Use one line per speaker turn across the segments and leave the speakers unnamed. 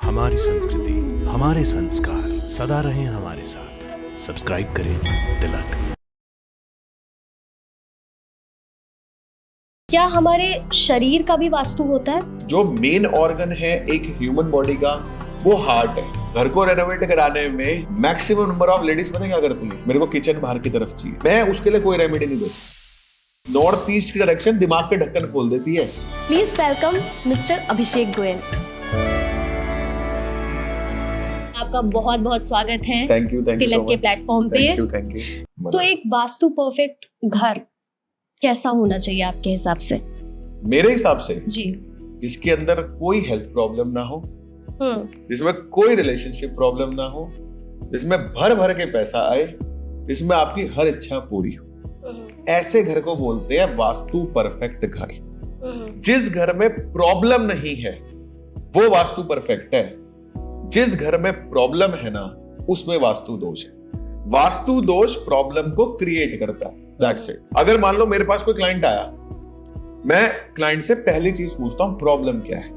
हमारी संस्कृति, हमारे संस्कार सदा रहें हमारे साथ। सब्सक्राइब करें तिलक।
क्या हमारे शरीर का भी वास्तु होता है?
जो मेन ऑर्गन है एक ह्यूमन बॉडी का, वो हार्ट है। घर को रेनोवेट कराने में मैक्सिमम नंबर ऑफ लेडीज पता क्या करती है, मेरे को किचन बाहर की तरफ चाहिए। मैं उसके लिए कोई रेमेडी नहीं दे सकता। नॉर्थ ईस्ट की डायरेक्शन दिमाग के ढक्कन खोल देती है।
प्लीज वेलकम मिस्टर अभिषेक गोयल। आपका बहुत बहुत स्वागत है
थैंक यू
तिलक के प्लेटफॉर्म पे।
Thank you.
तो एक वास्तु परफेक्ट घर कैसा होना चाहिए आपके हिसाब से?
मेरे हिसाब से
जी,
जिसके अंदर कोई हेल्थ प्रॉब्लम ना हो, जिसमें कोई रिलेशनशिप प्रॉब्लम ना हो, जिसमें भर भर के पैसा आए, जिसमें आपकी हर इच्छा पूरी हो, ऐसे घर को बोलते हैं वास्तु परफेक्ट घर। जिस घर में प्रॉब्लम नहीं है वो वास्तु परफेक्ट है। जिस घर में प्रॉब्लम है ना, उसमें वास्तु दोष है। वास्तु दोष प्रॉब्लम को क्रिएट करता है। That's it. अगर मान लो मेरे पास कोई क्लाइंट आया, मैं क्लाइंट से पहली चीज पूछता हूं प्रॉब्लम क्या है।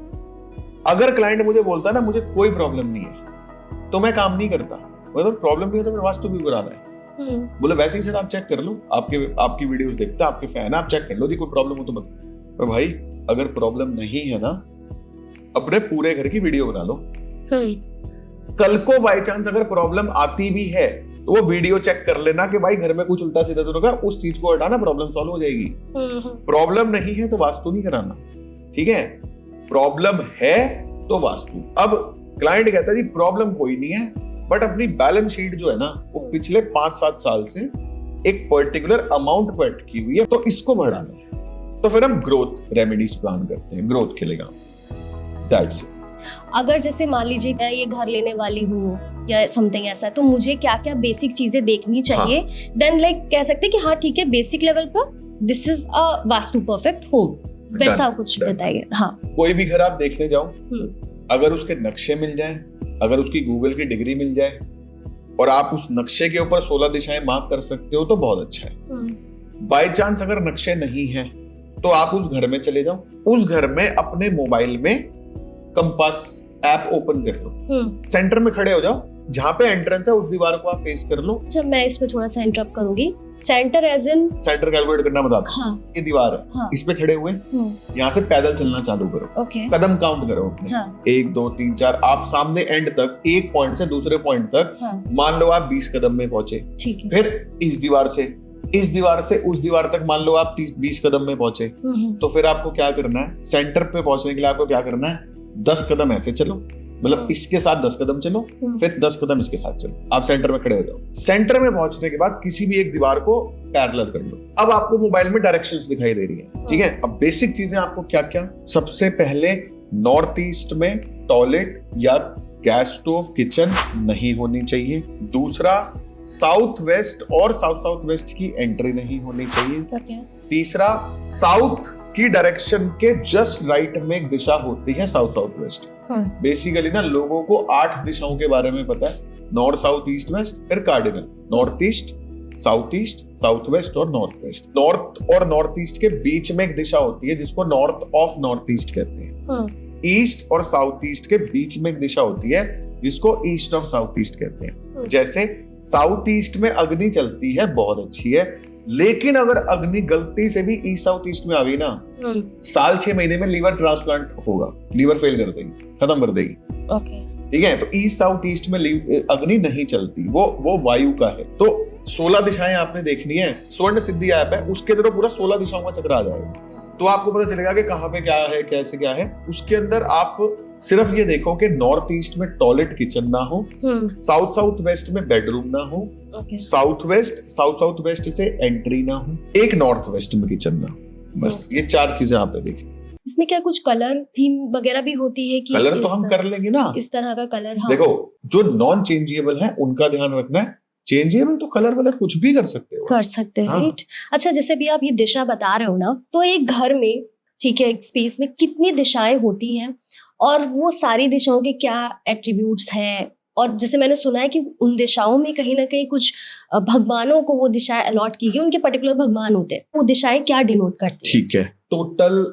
अगर क्लाइंट मुझे बोलता ना मुझे कोई प्रॉब्लम नहीं है, तो मैं काम नहीं करता। मतलब प्रॉब्लम नहीं है तो फिर वास्तु भी कराना है। बोले वैसे ही सर आप चेक कर लो, आपकी वीडियोस देखता, आपके फैन है, आप चेक कर लो, कोई प्रॉब्लम हो तो बता। पर भाई अगर प्रॉब्लम नहीं है ना, अपने पूरे घर की वीडियो बना लो। कल को बाई चांस अगर प्रॉब्लम आती भी है तो वो वीडियो चेक कर लेना कि भाई घर में कुछ उल्टा सीधा तो होगा, उस चीज को हटाना, प्रॉब्लम सॉल्व हो जाएगी। प्रॉब्लम नहीं है तो वास्तु नहीं कराना, ठीक है। प्रॉब्लम है तो वास्तु। अब क्लाइंट कहता है जी प्रॉब्लम कोई नहीं है, बट अपनी बैलेंस शीट जो है ना वो पिछले 5-7 साल से एक पर्टिकुलर अमाउंट पर अटकी हुई है, तो इसको बढ़ाना है। तो फिर हम ग्रोथ रेमेडीज प्लान करते हैं, ग्रोथ के लिए काम। That's it.
अगर जैसे मान लीजिए मैं ये घर लेने वाली हूँ या समथिंग ऐसा, तो मुझे क्या क्या बेसिक चीजें देखनी चाहिए? देन लाइक कह सकते हैं कि हाँ ठीक है, बेसिक लेवल पर this is a vastu perfect home, वैसा कुछ बताइए। हाँ,
कोई भी घर आप देखने जाओ, अगर उसके नक्शे मिल जाए, अगर उसकी गूगल की डिग्री मिल जाए और आप उस नक्शे के ऊपर 16 दिशाएं मार्क कर सकते हो तो बहुत अच्छा है। बाय चांस अगर नक्शे नहीं है तो आप उस घर में चले जाओ, उस घर में अपने मोबाइल में कंपास ऐप ओपन कर लो, सेंटर में खड़े हो जाओ, जहां पे एंट्रेंस है उस दीवार को आप फेस कर लो।
अच्छा, मैं इसमें थोड़ा सा इंटरप्ट करूंगी। Centre as in
centre calculate करना बता दो।
हाँ,
ये दीवार है,
हाँ,
इस पे खड़े हुए यहाँ से पैदल चलना चालू करो।
ओके,
कदम काउंट करो अपने।
हाँ,
1 2 3 4, आप सामने एंड तक, एक पॉइंट से दूसरे पॉइंट तक,
हाँ,
मान लो आप 20 कदम में पहुंचे।
ठीक है।
फिर इस दीवार से उस दीवार तक मान लो आप 20 कदम में पहुंचे, तो फिर आपको क्या करना है, सेंटर पे पहुंचने के लिए आपको क्या करना है, 10 कदम ऐसे चलो, मतलब इसके साथ 10 कदम चलो, फिर 10 कदम इसके साथ चलो, आप सेंटर में खड़े हो जाओ। सेंटर में पहुंचने के बाद किसी भी एक दीवार को पैरेलल कर लो। अब आपको मोबाइल में डायरेक्शंस दिखाई दे रही है, ठीक है। अब बेसिक चीजें आपको क्या क्या, सबसे पहले नॉर्थ ईस्ट में टॉयलेट या गैस स्टोव किचन नहीं होनी चाहिए। दूसरा, साउथ वेस्ट और साउथ वेस्ट की एंट्री नहीं होनी चाहिए। तीसरा, साउथ की डायरेक्शन के जस्ट राइट में एक दिशा होती है साउथ वेस्ट। बेसिकली ना लोगों को 8 दिशाओं के बारे में पता है, नॉर्थ साउथ ईस्ट वेस्ट, फिर cardinal, north east, south west और नॉर्थ वेस्ट। नॉर्थ और नॉर्थ ईस्ट के बीच में एक दिशा होती है जिसको नॉर्थ ऑफ नॉर्थ ईस्ट कहते हैं। ईस्ट और साउथ ईस्ट के बीच में एक दिशा होती है जिसको ईस्ट ऑफ साउथ ईस्ट कहते हैं। जैसे साउथ ईस्ट में अग्नि चलती है, बहुत अच्छी है, लेकिन अगर अग्नि गलती से भी ईस्ट साउथ ईस्ट में आ गई ना, साल 6 महीने में लीवर ट्रांसप्लांट होगा, लीवर फेल कर देगी, खत्म कर देगी। ठीक है, तो ईस्ट साउथ ईस्ट में अग्नि नहीं चलती, वो वायु का है। तो 16 दिशाएं आपने देखनी है। स्वर्ण सिद्धि ऐप है, उसके अंदर पूरा 16 दिशाओं का चक्र आ जाएगा, तो आपको पता चलेगा कि कहाँ पे क्या है, कैसे क्या है। उसके अंदर आप सिर्फ ये देखो कि नॉर्थ ईस्ट में टॉयलेट किचन ना हो, साउथ वेस्ट में बेडरूम ना हो, साउथ वेस्ट से एंट्री ना हो, एक नॉर्थ वेस्ट में किचन ना हो। बस ये 4 चीजें आपने देखी।
इसमें क्या कुछ कलर थीम वगैरह भी होती है कि
कलर तो हम कर लेंगे ना,
इस तरह का कलर। हाँ,
देखो जो नॉन चेंजेबल है उनका ध्यान रखना है, चेंजेबल तो कलर वाला कुछ भी कर सकते हो,
कर सकते हैं। राइट। अच्छा, जैसे भी आप ये दिशा बता रहे हो ना, तो एक घर में, ठीक है, एक स्पेस में कितनी दिशाएं होती हैं और वो सारी दिशाओं के क्या एट्रीब्यूट्स हैं? और जैसे मैंने सुना है कि उन दिशाओं में कहीं ना कहीं कुछ भगवानों को वो दिशाएं अलॉट की गई, उनके पर्टिकुलर भगवान होते हैं, वो दिशाएं क्या डिनोट करती हैं?
ठीक है, टोटल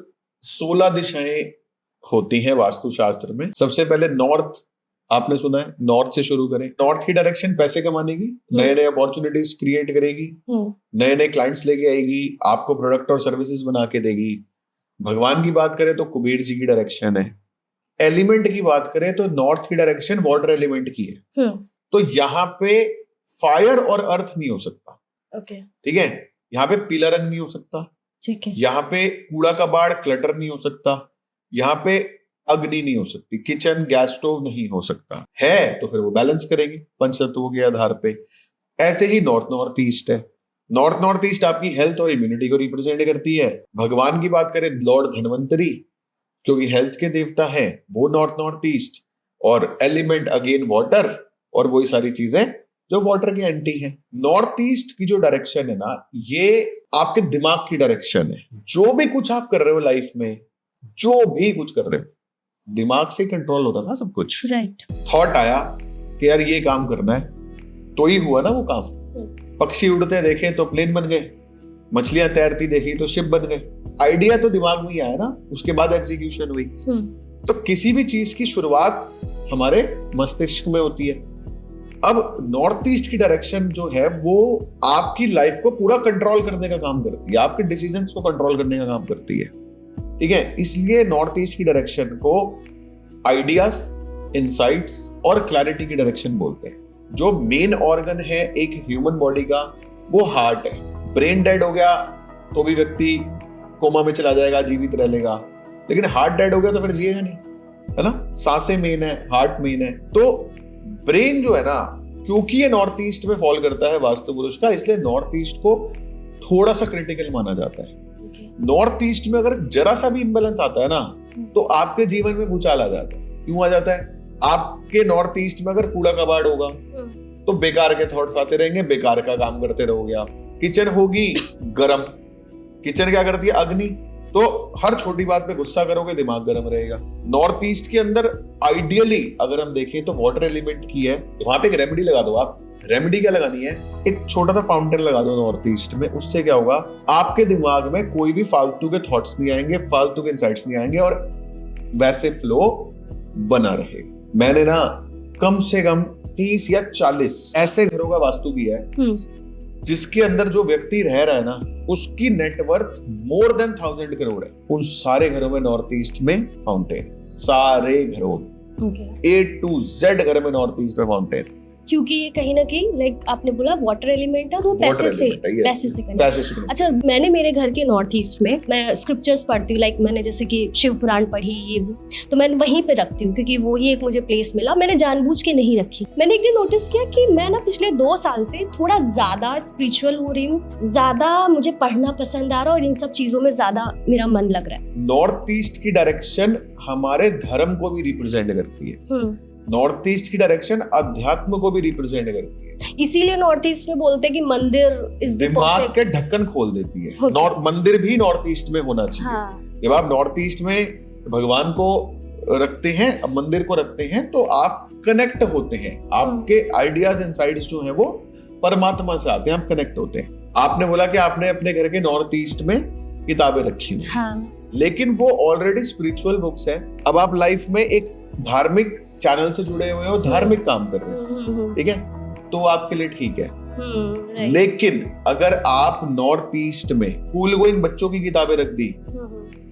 16 दिशाएं होती हैं वास्तुशास्त्र में। सबसे पहले नॉर्थ, आपने सुना है, नॉर्थ से शुरू करें। नॉर्थ की डायरेक्शन पैसे कमाने की, नए नए अपॉर्चुनिटीज क्रिएट करेगी, नए नए क्लाइंट्स लेके आएगी, आपको प्रोडक्ट और सर्विसेज बना के देगी। भगवान की बात करें तो कुबेर जी की डायरेक्शन है। एलिमेंट की बात करें तो नॉर्थ की डायरेक्शन वाटर एलिमेंट की है। तो यहाँ पे फायर और अर्थ नहीं हो सकता। ठीक है, यहाँ पे पीला रंग नहीं हो सकता,
ठीक है,
यहाँ पे कूड़ा कबाड़ क्लटर नहीं हो सकता, यहाँ पे अग्नि नहीं हो सकती, किचन गैस स्टोव नहीं हो सकता है, तो फिर वो बैलेंस करेंगे पंचतत्वों के आधार पे। ऐसे ही नॉर्थ ईस्ट है। नॉर्थ ईस्ट आपकी हेल्थ और इम्यूनिटी को रिप्रेजेंट करती है। भगवान की बात करें लॉर्ड धन्वंतरी, क्योंकि हेल्थ के देवता है वो नॉर्थ ईस्ट, और एलिमेंट अगेन वाटर, और वही सारी चीजें जो वाटर के एंटी है। नॉर्थ ईस्ट की जो डायरेक्शन है ना, ये आपके दिमाग की डायरेक्शन है। जो भी कुछ आप कर रहे हो लाइफ में, जो भी कुछ कर रहे हो, दिमाग से कंट्रोल होता ना सब कुछ।
राइट।
थॉट आया कि यार ये काम करना है, तो ही हुआ ना वो काम। पक्षी उड़ते देखे तो प्लेन बन गए, मछलियां तैरती देखी तो शिप बन गए। आइडिया तो दिमाग में ही आया ना, उसके बाद एग्जीक्यूशन हुई। तो किसी भी चीज की शुरुआत हमारे मस्तिष्क में होती है। अब नॉर्थ ईस्ट की डायरेक्शन जो है वो आपकी लाइफ को पूरा कंट्रोल करने का काम करती है, आपके डिसीजंस को कंट्रोल करने का काम करती है। ठीक है, इसलिए नॉर्थ ईस्ट की डायरेक्शन को आइडियाज, इनसाइट्स और क्लैरिटी की डायरेक्शन बोलते हैं। जो मेन ऑर्गन है एक ह्यूमन बॉडी का वो हार्ट है। ब्रेन डेड हो गया तो भी व्यक्ति कोमा में चला जाएगा, जीवित रह लेगा, लेकिन हार्ट डेड हो गया तो फिर जिएगा नहीं, है ना। सांसें मेन है, हार्ट मेन है। तो ब्रेन जो है ना, क्योंकि ये नॉर्थ ईस्ट में फॉल करता है वास्तु पुरुष का, इसलिए नॉर्थ ईस्ट को थोड़ा सा क्रिटिकल माना जाता है। नॉर्थ ईस्ट में अगर जरा सा भी इम्बैलेंस आता है ना, तो आपके जीवन में भूचाल आ जाता है। क्यों आ जाता है? आपके नॉर्थ ईस्ट में अगर कूड़ा कबाड़ होगा तो बेकार के थॉट्स आते रहेंगे, बेकार का काम करते रहोगे आप। किचन होगी गरम, किचन क्या करती है? अग्नि। तो हर छोटी बात पे गुस्सा करोगे, दिमाग गर्म रहेगा। नॉर्थ ईस्ट के अंदर आइडियली अगर हम देखें तो वाटर एलिमेंट की है, वहां पे एक रेमेडी लगा दो आप। रेमेडी क्या लगानी है? एक छोटा सा फाउंटेन लगा दो नॉर्थ ईस्ट में। उससे क्या होगा, आपके दिमाग में कोई भी फालतू के थॉट्स नहीं आएंगे, फालतू के इनसाइट्स नहीं आएंगे, और वैसे फ्लो बना रहेगा। मैंने ना कम से कम 30 या 40 ऐसे घरों का वास्तु भी है जिसके अंदर जो व्यक्ति रह रहा है ना, उसकी नेटवर्थ मोर देन 1000 करोड़ है। उन सारे घरों में नॉर्थ ईस्ट में फाउंटेन, सारे घरों में, A to Z घर में नॉर्थ ईस्ट में फाउंटेन।
क्योंकि ये कहीं ना कहीं लाइक आपने बोला वाटर एलिमेंट है, वो पैसे से अच्छा, मैंने मेरे घर के नॉर्थ ईस्ट में मैं स्क्रिप्चर्स पढ़ती हूँ, लाइक मैंने जैसे कि शिव पुराण पढ़ी, ये तो मैं वहीं पे रखती हूँ क्योंकि वो ही एक मुझे प्लेस मिला। मैंने जानबूझ के नहीं रखी। मैंने एक दिन नोटिस किया कि मैं ना पिछले 2 साल से थोड़ा ज्यादा स्पिरिचुअल हो रही हूँ, ज्यादा मुझे पढ़ना पसंद आ रहा है और इन सब चीजों में ज्यादा मेरा मन लग रहा है।
नॉर्थ ईस्ट की डायरेक्शन हमारे धर्म को भी रिप्रेजेंट करती है। नॉर्थ ईस्ट की डायरेक्शन अध्यात्म को भी रिप्रेजेंट करती है।
इसीलिए नॉर्थ ईस्ट में बोलते हैं कि मंदिर इज द
दिमाग के ढक्कन खोल देती है। मंदिर भी नॉर्थ ईस्ट में होना चाहिए।
हाँ।
जब आप नॉर्थ ईस्ट में भगवान को रखते हैं, मंदिर को रखते हैं, तो आप कनेक्ट होते हैं। आपके आइडियाज इनसाइट्स जो हैं वो परमात्मा से आते हैं, आप कनेक्ट होते हैं। आपने बोला कि आपने अपने घर के नॉर्थ ईस्ट में किताबें रखी हुई,
हाँ।
लेकिन वो ऑलरेडी स्पिरिचुअल बुक्स है। अब आप लाइफ में एक धार्मिक चैनल से जुड़े हुए हो, धार्मिक काम कर रहे हो, ठीक है, तो आपके लिए ठीक है। लेकिन अगर आप नॉर्थ ईस्ट में स्कूल गोइंग बच्चों की किताबें रख दी,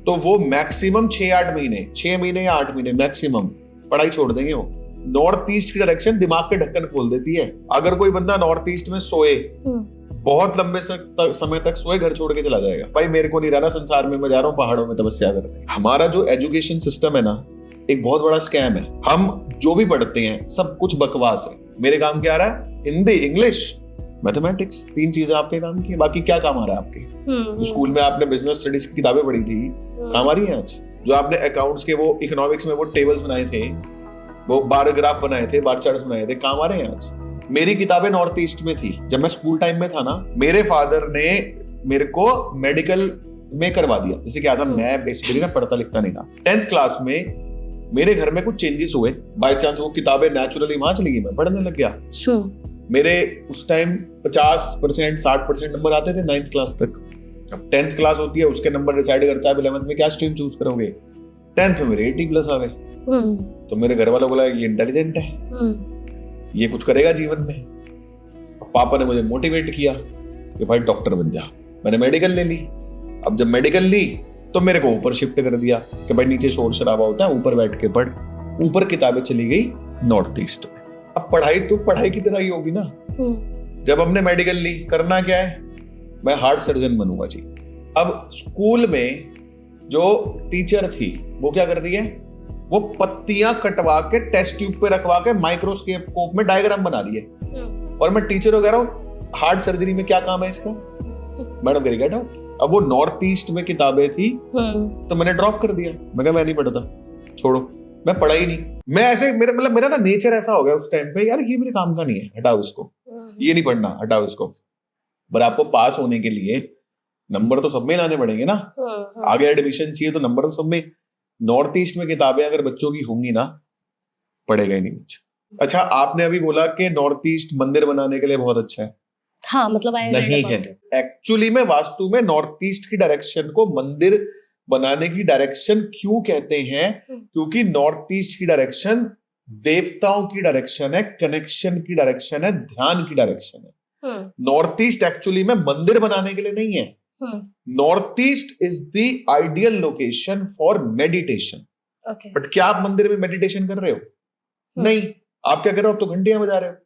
तो वो मैक्सिमम 6 महीने या 8 महीने मैक्सिमम पढ़ाई छोड़ देंगे। वो नॉर्थ ईस्ट की डायरेक्शन दिमाग के ढक्कन खोल देती है। अगर कोई बंदा नॉर्थ ईस्ट में सोए, बहुत लंबे समय तक सोए, घर छोड़ के चला जाएगा। भाई मेरे को नहीं रहना संसार में, मैं जा रहा हूँ पहाड़ों में तपस्या करने। हमारा जो एजुकेशन सिस्टम है ना, एक बहुत बड़ा स्कैम है। हम जो भी पढ़ते हैं सब कुछ बकवास है। मेरे काम क्या आ रहा है? हिंदी, इंग्लिश, मैथमेटिक्स, 3 चीजें आपके काम की है। बाकी क्या काम आ रहा है आपके? स्कूल में आपने बिजनेस स्टडीज की किताबें पढ़ी थी, काम आ रही है आज? जो आपने अकाउंट्स के वो इकोनॉमिक्स में वो टेबल्स बनाए थे, वो बार ग्राफ बनाए थे, बार चार्ट्स बनाए थे, काम आ रहे हैं आज? मेरी किताबें नॉर्थ ईस्ट में थी। जब मैं स्कूल टाइम में था ना, मेरे फादर ने मेरे को मेडिकल में करवा दिया। जैसे क्या था, मैं बेसिकली ना पढ़ता लिखता नहीं था। 10th क्लास में मेरे घर में कुछ चेंजेस हुए, बाय चांस वो किताबें नेचुरली वहां चली गई, मैं पढ़ने लग गया। मेरे उस टाइम 50% 60% नंबर आते थे 9th क्लास तक। अब 10th क्लास होती है, उसके नंबर डिसाइड करता है 11th में क्या स्ट्रीम चूज करोगे। 10th में मेरे 80+ आ गए। तो मेरे घर वालों को लगा ये इंटेलिजेंट है, ये कुछ करेगा जीवन में। पापा ने मुझे मोटिवेट किया कि भाई डॉक्टर बन जा। मैंने मेडिकल ले ली। अब जब मेडिकल ली तो मेरे को ऊपर शिफ्ट कर दिया कि भाई नीचे शोर शराबा होता है, ऊपर बैठ के पढ़। ऊपर किताबें चली गई नॉर्थ ईस्ट में। अब पढ़ाई तो पढ़ाई की तरह ही होगी ना। जब हमने मेडिकल ली, करना क्या है, मैं हार्ट सर्जन बनूंगा जी। अब स्कूल में जो टीचर थी वो क्या कर रही है, वो पत्तियां कटवा के टेस्ट ट्यूब पे रखवा के माइक्रोस्कोप में डायग्राम बना रही है। और मैं टीचर हो कह रहा हूँ हार्ट सर्जरी में क्या काम है इसका। मैडम कह रही गेट आउट। अब वो नॉर्थ ईस्ट में किताबें थी तो मैंने ड्रॉप कर दिया। मैं कहा मैं नहीं पढ़ता, छोड़ो, मैं पढ़ा ही नहीं। मैं ऐसे मेरा ना नेचर ऐसा हो गया उस टाइम पे, यार ये मेरे काम का नहीं है, हटाओ इसको, ये नहीं पढ़ना, हटाओ इसको। पर आपको पास होने के लिए नंबर तो सब में लाने पड़ेंगे ना। आगे एडमिशन चाहिए तो नंबर तो सब में। नॉर्थ ईस्ट में किताबें अगर बच्चों की होंगी ना, पढ़ेगा ही नहीं बच्चा। अच्छा, आपने अभी बोला कि नॉर्थ ईस्ट मंदिर बनाने के लिए बहुत अच्छा है।
हाँ, मतलब
नहीं है। एक्चुअली में वास्तु में नॉर्थ ईस्ट की डायरेक्शन को मंदिर बनाने की डायरेक्शन क्यों कहते हैं, क्योंकि नॉर्थ ईस्ट की डायरेक्शन देवताओं की डायरेक्शन है, कनेक्शन की डायरेक्शन है, ध्यान की डायरेक्शन है। नॉर्थ ईस्ट एक्चुअली में मंदिर बनाने के लिए नहीं है। North east is the ideal location for meditation. But क्या आप मंदिर में मेडिटेशन कर रहे हो? नहीं। आप क्या कर रहे हो? आप तो घंटियां बजा रहे हो,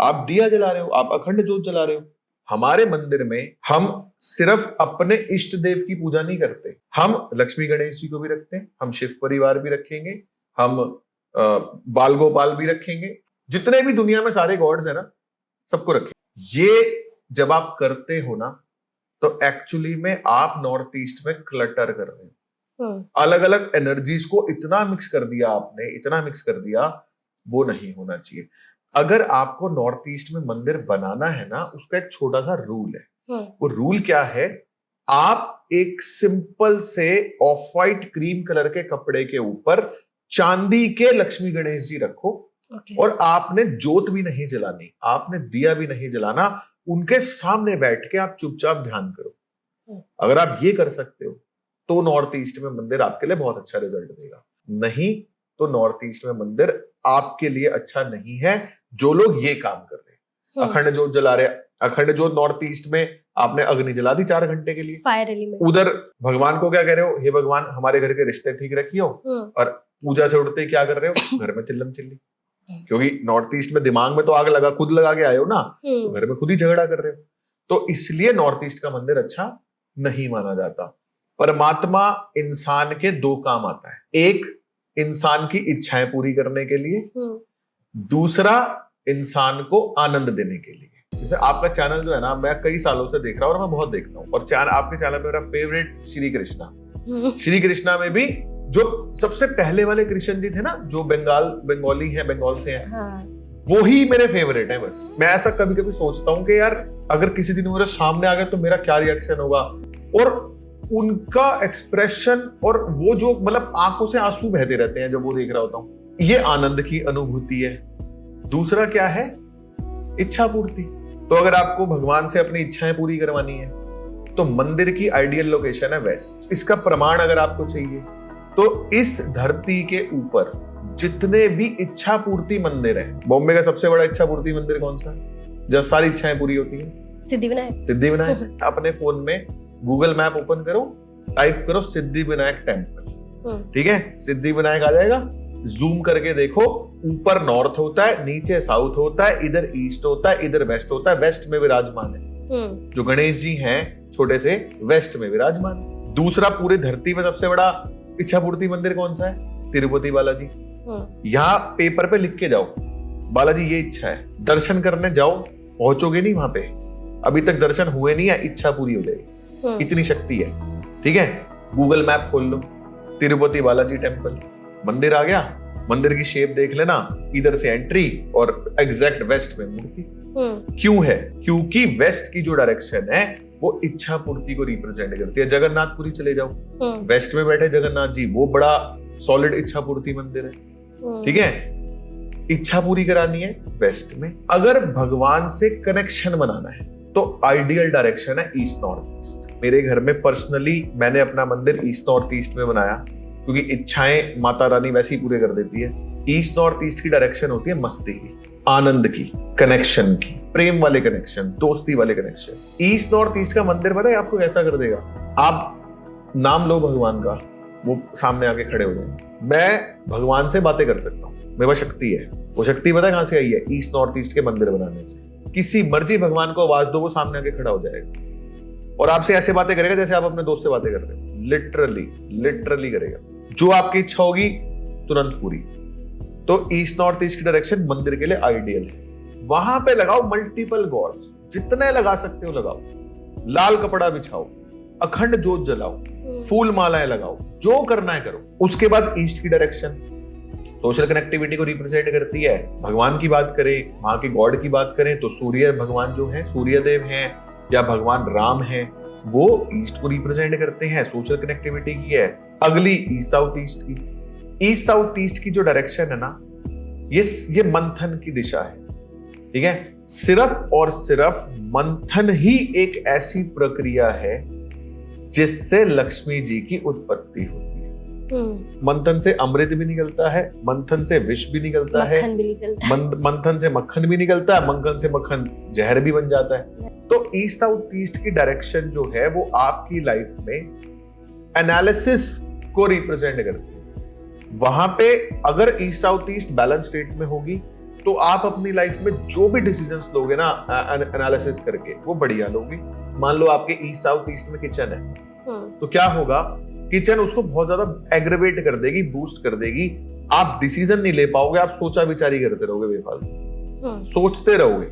आप दिया जला रहे हो, आप अखंड ज्योत जला रहे हो। हमारे मंदिर में हम सिर्फ अपने इष्ट देव की पूजा नहीं करते, हम लक्ष्मी गणेश जी को भी रखते हैं, हम शिव परिवार भी रखेंगे, हम बाल गोपाल भी रखेंगे, जितने भी दुनिया में सारे गॉड्स है ना, सबको रखेंगे। ये जब आप करते हो ना, तो एक्चुअली में आप नॉर्थ ईस्ट में क्लटर कर रहे हो। अलग अलग एनर्जीज को इतना मिक्स कर दिया आपने, इतना मिक्स कर दिया, वो नहीं होना चाहिए। अगर आपको नॉर्थ ईस्ट में मंदिर बनाना है ना, उसका एक छोटा सा रूल है। वो रूल क्या है, आप एक सिंपल से ऑफ वाइट क्रीम कलर के कपड़े के ऊपर चांदी के लक्ष्मी गणेश जी रखो। और आपने जोत भी नहीं जलानी, आपने दिया भी नहीं जलाना, उनके सामने बैठ के आप चुपचाप ध्यान करो। अगर आप ये कर सकते हो तो नॉर्थ ईस्ट में मंदिर आपके लिए बहुत अच्छा रिजल्ट देगा। नहीं तो नॉर्थ ईस्ट में मंदिर आपके लिए अच्छा नहीं है। जो लोग ये काम कर रहे हैं, अखंड ज्योत जला रहे हैं, अखंड ज्योत नॉर्थ ईस्ट में आपने अग्नि जला दी 4 घंटे के लिए, फायर एलिमेंट। उधर भगवान को क्या कह रहे हो, हे भगवान हमारे घर के रिश्ते ठीक रखियो, और पूजा से उठते क्या कर रहे हो, घर में चिल्लम चिल्ली। क्योंकि नॉर्थ ईस्ट में दिमाग में तो आग लगा, खुद लगा के आए हो ना, तो घर में खुद ही झगड़ा कर रहे हो। तो इसलिए नॉर्थ ईस्ट का मंदिर अच्छा नहीं माना जाता। परमात्मा इंसान के 2 काम आता है, एक इंसान की इच्छाएं पूरी करने के लिए, दूसरा इंसान को आनंद देने के लिए। जैसे आपका चैनल जो है ना, मैं कई सालों से देख रहा हूँ और मैं बहुत देखता हूँ, और आपके चैनल में मेरा फेवरेट श्री कृष्णा में भी जो सबसे पहले वाले कृष्ण जी थे ना, जो बंगाली हैं, बंगाल से हैं, वो ही मेरे फेवरेट है। बस मैं ऐसा कभी कभी सोचता हूँ कि यार अगर किसी दिन मेरे सामने आ गए तो मेरा क्या रिएक्शन होगा। और उनका एक्सप्रेशन और वो जो मतलब आंखों से आंसू बहते रहते हैं जब वो देख रहा होता हूँ, ये आनंद की अनुभूति है। दूसरा क्या है, इच्छा पूर्ति। तो अगर आपको भगवान से अपनी इच्छाएं पूरी करवानी है तो मंदिर की आइडियल लोकेशन है वेस्ट। इसका प्रमाण अगर आपको चाहिए तो इस धरती के ऊपर जितने भी इच्छा पूर्ति मंदिर हैं, बॉम्बे का सबसे बड़ा इच्छा पूर्ति मंदिर कौन सा है जहाँ सारी इच्छाएं पूरी होती हैं? सिद्धिविनायक। अपने फोन में गूगल मैप ओपन करो, टाइप करो सिद्धिविनायक टेम्पल, ठीक है, सिद्धिविनायक आ जाएगा। जूम करके देखो, ऊपर नॉर्थ होता है, नीचे साउथ होता है, इधर ईस्ट होता है, इधर वेस्ट होता है। वेस्ट में विराजमान है जो गणेश जी हैं, छोटे से वेस्ट में विराजमान है। दूसरा, पूरे धरती में सबसे बड़ा इच्छा पूर्ति मंदिर कौन सा है? तिरुपति बालाजी। यहाँ पेपर पे लिख के जाओ, बालाजी ये इच्छा है, दर्शन करने जाओ, पहुंचोगे नहीं वहां पे, अभी तक दर्शन हुए नहीं है, इच्छा पूरी हो जाएगी, इतनी शक्ति है, ठीक है। गूगल मैप खोल लो, तिरुपति बालाजी टेम्पल, मंदिर आ गया। मंदिर की शेप देख लेना, इधर से एंट्री और एग्जैक्ट वेस्ट में मूर्ति। क्यों है? क्योंकि वेस्ट की जो डायरेक्शन है वो इच्छा पूर्ति को रिप्रेजेंट करती है। जगन्नाथपुरी चले जाओ, वेस्ट में बैठे जगन्नाथ जी, वो बड़ा सॉलिड इच्छा पूर्ति मंदिर है, ठीक है। इच्छा पूरी करानी है वेस्ट में। अगर भगवान से कनेक्शन बनाना है तो आइडियल डायरेक्शन है ईस्ट नॉर्थ ईस्ट। मेरे घर में पर्सनली मैंने अपना मंदिर ईस्ट नॉर्थ ईस्ट में बनाया। क्योंकि इच्छाएं माता रानी वैसे ही पूरे कर देती है। ईस्ट नॉर्थ ईस्ट की डायरेक्शन होती है मस्ती की, आनंद की, कनेक्शन की, प्रेम वाले कनेक्शन, दोस्ती वाले कनेक्शन। ईस्ट नॉर्थ ईस्ट का मंदिर पता है आपको कैसा कर देगा? आप नाम लो भगवान का, वो सामने आके खड़े हो जाएंगे। मैं भगवान से बातें कर सकता हूँ, मेरे पास शक्ति है। वो शक्ति पता है कहां से आई है? ईस्ट नॉर्थ ईस्ट के मंदिर बनाने से। किसी मर्जी भगवान को आवाज दो, वो सामने आके खड़ा हो जाएगा और आपसे ऐसे बातें करेगा जैसे आप अपने दोस्त से बातें करते हो। लिटरली करेगा। जो आपकी इच्छा होगी तुरंत पूरी। तो ईस्ट नॉर्थ ईस्ट की डायरेक्शन मंदिर के लिए आइडियल है। वहां पे लगाओ मल्टीपल गॉड्स, जितने लगा सकते हो लगाओ। लाल कपड़ा बिछाओ, अखंड जोत जलाओ, फूल मालाएं लगाओ, जो करना है करो। उसके बाद ईस्ट की डायरेक्शन सोशल कनेक्टिविटी को रिप्रेजेंट करती है। भगवान की बात करें, वहां के गॉड की बात करें तो सूर्य भगवान जो है, सूर्य देव हैं या भगवान राम हैं, वो ईस्ट को रिप्रेजेंट करते हैं, सोशल कनेक्टिविटी की है। अगली ईस्ट साउथ ईस्ट की। ईस्ट साउथ ईस्ट की जो डायरेक्शन है ना, ये मंथन की दिशा है। ठीक है, सिर्फ और सिर्फ मंथन ही एक ऐसी प्रक्रिया है जिससे लक्ष्मी जी की उत्पत्ति होती है। मंथन से अमृत भी निकलता है, मंथन से विष भी निकलता है, मंथन से मक्खन भी निकलता है, मंथन से मक्खन जहर भी बन जाता है। तो ईस्ट साउथ ईस्ट की डायरेक्शन जो है वो आपकी लाइफ में एनालिसिस को रिप्रेजेंट करती है। वहां पे अगर east south east balance state में होगी तो आप अपनी लाइफ में जो भी डिसीजंस लोगे ना एनालिसिस करके, वो बढ़िया लोगे। मान लो आपके ईस्ट साउथ ईस्ट में किचन है, तो क्या होगा? किचन उसको बहुत ज्यादा एग्रेवेट कर देगी, बूस्ट कर देगी। आप डिसीजन नहीं ले पाओगे, आप सोचा विचारी करते रहोगे, बेफालतू सोचते रहोगे,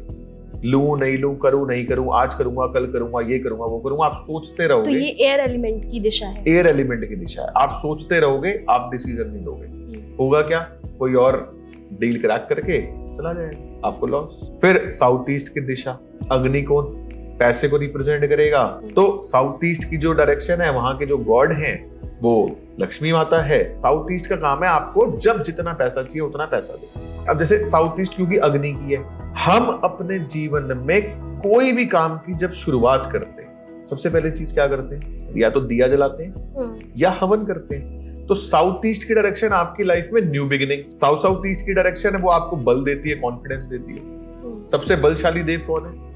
लूं नहीं लूं, करूं नहीं करूं, आज करूंगा कल करूंगा, ये करूंगा वो करूंगा, आप सोचते रहोगे।
तो ये एयर एलिमेंट की दिशा है।
एयर एलिमेंट की दिशा है। आप सोचते रहोगे, आप डिसीजन नहीं लोगे। होगा क्या? कोई और डील क्रैक करके चला जाएगा, आपको लॉस। फिर साउथ ईस्ट की दिशा, अग्नि कौन? पैसे को रिप्रेजेंट करेगा। तो साउथ ईस्ट की जो डायरेक्शन है, वहां के जो गॉड हैं वो लक्ष्मी माता है। साउथ ईस्ट का काम है आपको जब जितना पैसा चाहिए उतना पैसा दो। अब जैसे साउथ ईस्ट क्योंकि अग्नि की है, हम अपने जीवन में कोई भी काम की जब शुरुआत करते हैं, सबसे पहले चीज क्या करते हैं? या तो दिया जलाते हैं या हवन करते हैं। तो साउथ ईस्ट की डायरेक्शन आपकी लाइफ में न्यू बिगिनिंग। साउथ ईस्ट की डायरेक्शन है वो आपको बल देती है, कॉन्फिडेंस देती है। सबसे बलशाली देव कौन है?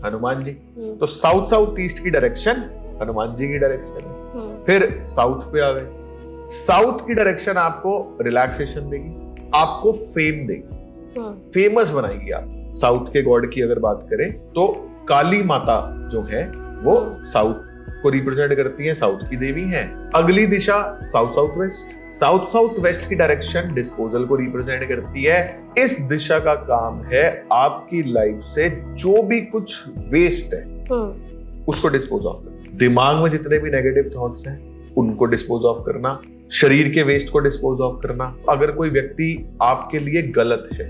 हनुमान जी। तो साउथ ईस्ट की डायरेक्शन हनुमान जी की डायरेक्शन है। फिर साउथ पे आ गए। साउथ की डायरेक्शन आपको रिलैक्सेशन देगी, आपको फेम देगी, फेमस बनाएगी आप। साउथ के गॉड की अगर बात करें तो काली माता जो है वो साउथ को रिप्रेजेंट करती है, साउथ की देवी हैं। अगली दिशा साउथ वेस्ट। साउथ वेस्ट की डायरेक्शन डिस्पोजल को रिप्रेजेंट करती है। इस दिशा का काम है आपकी लाइफ से जो भी कुछ वेस्ट है उसको डिस्पोज ऑफ करना। दिमाग में जितने भी नेगेटिव थॉट्स हैं उनको डिस्पोज ऑफ करना, शरीर के वेस्ट को डिस्पोज ऑफ करना। अगर कोई व्यक्ति आपके लिए गलत है,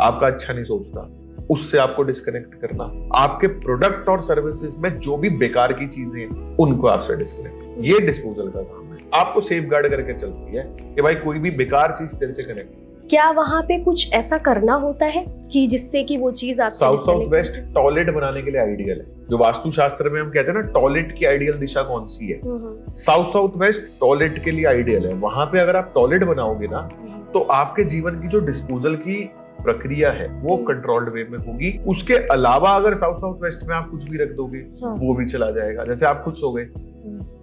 आपका अच्छा नहीं सोचता, उससे आपको डिस्कनेक्ट करना। आपके प्रोडक्ट और सर्विसेज में जो भी बेकार की चीजें हैं उनको आपसे डिस्कनेक्ट। ये डिस्पोजल का काम है। आपको सेफ गार्ड करके चलती है कि भाई कोई भी बेकार चीज तेरे से कनेक्ट।
क्या वहां पे कुछ ऐसा करना होता है कि जिससे कि वो चीज आपसे
साउथ वेस्ट टॉयलेट बनाने के लिए आइडियल है। जो वास्तुशास्त्र में हम कहते हैं ना टॉयलेट की आइडियल दिशा कौन सी है, साउथ वेस्ट टॉयलेट के लिए आइडियल है। वहां पे अगर आप टॉयलेट बनाओगे ना तो आपके जीवन की जो डिस्पोजल की प्रक्रिया है वो कंट्रोल्ड वे में होगी। उसके अलावा अगर साउथ वेस्ट में आप कुछ भी रख दोगे वो भी चला जाएगा। जैसे आप खुद सो गए,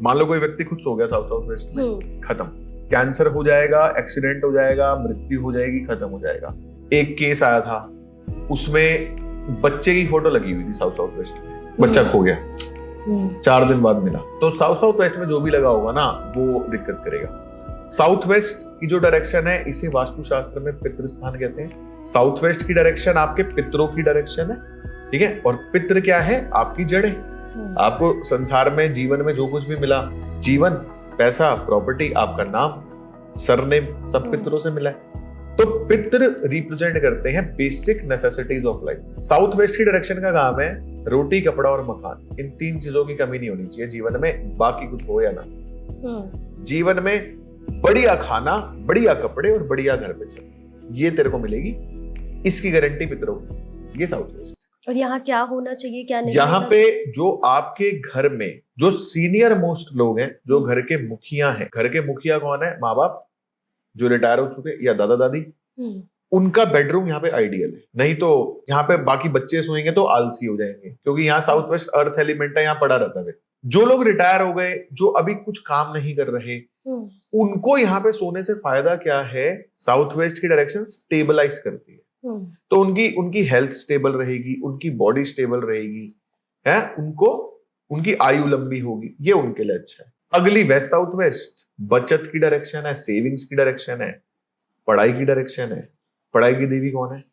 मान लो कोई व्यक्ति खुद सो गया साउथ वेस्ट में, खत्म। कैंसर हो जाएगा, एक्सीडेंट हो जाएगा, मृत्यु हो जाएगी, खत्म हो जाएगा। एक केस आया था, उसमें बच्चे की फोटो लगी हुई थी साउथ वेस्ट में, बच्चा खो गया, 4 दिन बाद मिला। तो साउथ वेस्ट में जो भी लगा होगा ना वो दिक्कत करेगा। साउथ वेस्ट की जो डायरेक्शन है इसे वास्तुशास्त्र में पितृ स्थान कहते हैं। साउथ वेस्ट की डायरेक्शन आपके पितरों की डायरेक्शन है, ठीक है। और पितृ क्या है? आपकी जड़ें। आपको संसार में जीवन में जो कुछ भी मिला, जीवन, पैसा, प्रॉपर्टी, आपका नाम, सरनेम, सब पितरों से मिला है। तो पितृ रिप्रेजेंट करते हैं basic necessities of life. South west की डायरेक्शन का काम है रोटी, कपड़ा और मकान। इन 3 चीजों की कमी नहीं होनी चाहिए जीवन में, बाकी कुछ हो या ना। जीवन में बढ़िया खाना, बढ़िया कपड़े और बढ़िया घर पे चल, ये तेरे को मिलेगी, इसकी गारंटी पितरों की। ये साउथ वेस्ट।
और यहाँ क्या होना चाहिए क्या नहीं
यहाँ
होना?
पे जो आपके घर में जो सीनियर मोस्ट लोग हैं, जो घर के मुखिया हैं, घर के मुखिया कौन है? माँ बाप जो रिटायर हो चुके या दादा दादी, उनका बेडरूम यहाँ पे आइडियल है। नहीं तो यहाँ पे बाकी बच्चे सोएंगे तो आलसी हो जाएंगे, क्योंकि यहाँ साउथ वेस्ट अर्थ एलिमेंट है, यहाँ पड़ा रहता है। जो लोग रिटायर हो गए, जो अभी कुछ काम नहीं कर रहे, उनको यहाँ पे सोने से फायदा क्या है? साउथ वेस्ट की डायरेक्शन स्टेबलाइज करती है, तो उनकी हेल्थ स्टेबल रहेगी, उनकी बॉडी स्टेबल रहेगी, है, उनकी आयु लंबी होगी, ये उनके लिए अच्छा है। अगली वेस्ट साउथ वेस्ट बचत की डायरेक्शन है, सेविंग्स की डायरेक्शन है, पढ़ाई की डायरेक्शन है। पढ़ाई की देवी कौन है?